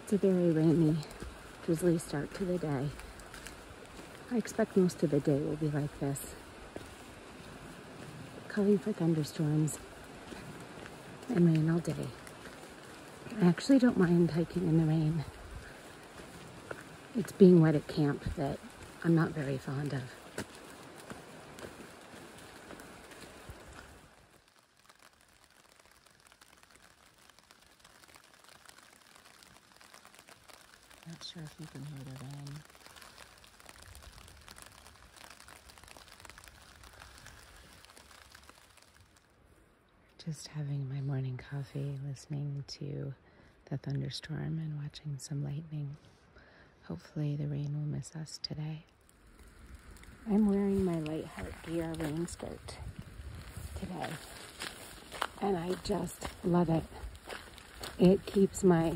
It's a very rainy, drizzly start to the day. I expect most of the day will be like this. Calling for thunderstorms and rain all day. I actually don't mind hiking in the rain. It's being wet at camp that I'm not very fond of. Not sure if you can hear the rain. Just having my morning coffee, listening to the thunderstorm and watching some lightning. Hopefully the rain will miss us today. I'm wearing my Light Heart Gear rain skirt today, and I just love it. It keeps my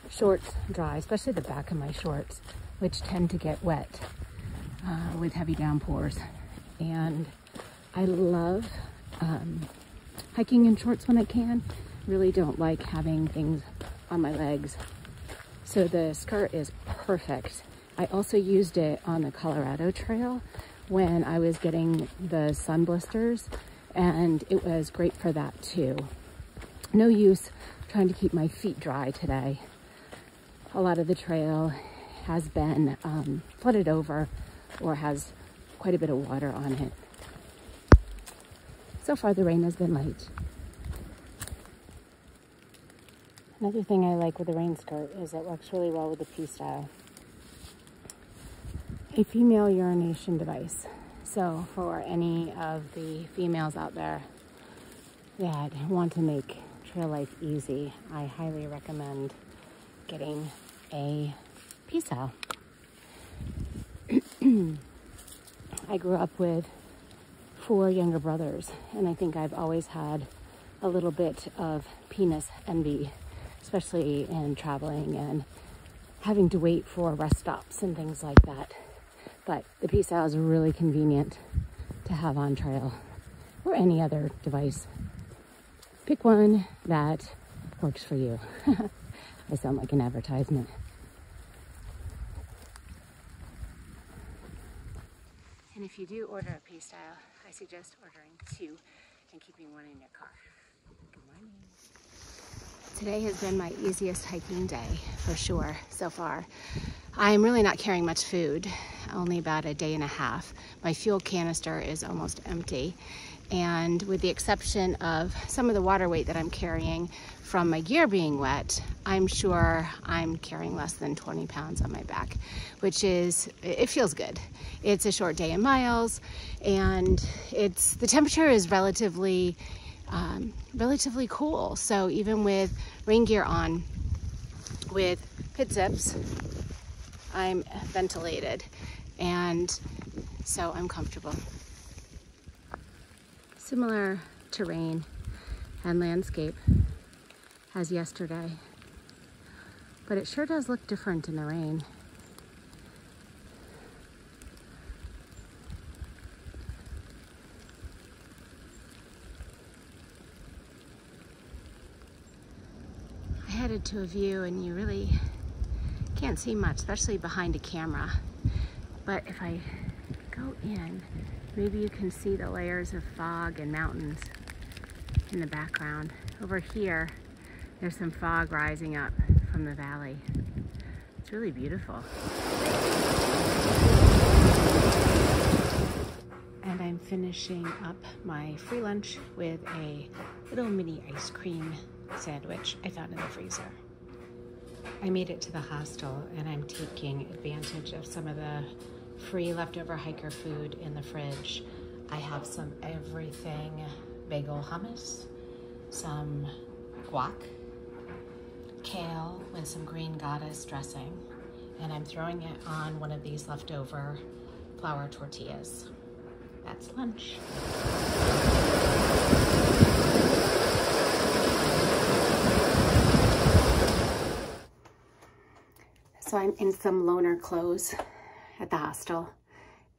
shorts dry, especially the back of my shorts, which tend to get wet with heavy downpours. And I love hiking in shorts when I can. Really don't like having things on my legs. So the skirt is perfect. I also used it on the Colorado Trail when I was getting the sun blisters, and it was great for that too. No use trying to keep my feet dry today. A lot of the trail has been flooded over or has quite a bit of water on it. So far the rain has been light. Another thing I like with the rain skirt is it works really well with the P-Style. A female urination device. So for any of the females out there that want to make trail life easy, I highly recommend getting a P-Style. I grew up with 4 younger brothers, and I think I've always had a little bit of penis envy, especially in traveling and having to wait for rest stops and things like that. But the P-Style is really convenient to have on trail or any other device. Pick one that works for you. I sound like an advertisement. And if you do order a P-Style, I suggest ordering 2 and keeping one in your car. Good morning. Today has been my easiest hiking day for sure so far. I'm really not carrying much food, only about a day and a half. My fuel canister is almost empty. And with the exception of some of the water weight that I'm carrying from my gear being wet, I'm sure I'm carrying less than 20 pounds on my back, which is, it feels good. It's a short day in miles, and the temperature is relatively cool. So even with rain gear on, with pit zips, I'm ventilated, and so I'm comfortable. Similar terrain and landscape as yesterday, but it sure does look different in the rain. I headed to a view and you really can't see much, especially behind a camera. But if I go in, maybe you can see the layers of fog and mountains in the background. Over here, there's some fog rising up from the valley. It's really beautiful. And I'm finishing up my free lunch with a little mini ice cream sandwich I found in the freezer. I made it to the hostel and I'm taking advantage of some of the free leftover hiker food in the fridge. I have some everything bagel hummus, some guac, kale with some green goddess dressing, and I'm throwing it on one of these leftover flour tortillas. That's lunch. So I'm in some loner clothes at the hostel,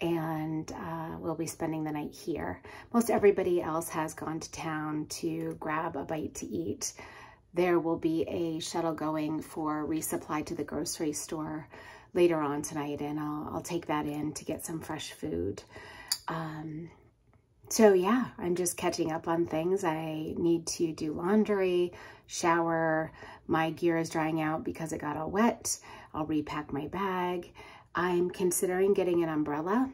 and we'll be spending the night here. Most everybody else has gone to town to grab a bite to eat. there will be a shuttle going for resupply to the grocery store later on tonight, and I'll take that in to get some fresh food. So yeah, I'm just catching up on things. I need to do laundry, shower. My gear is drying out because it got all wet. I'll repack my bag. I'm considering getting an umbrella.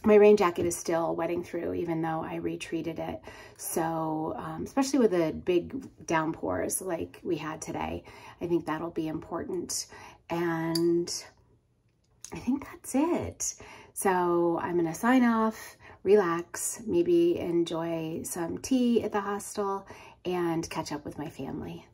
My rain jacket is still wetting through, even though I retreated it. So, especially with the big downpours like we had today, I think that'll be important. And I think that's it. So I'm gonna sign off, relax, maybe enjoy some tea at the hostel, and catch up with my family.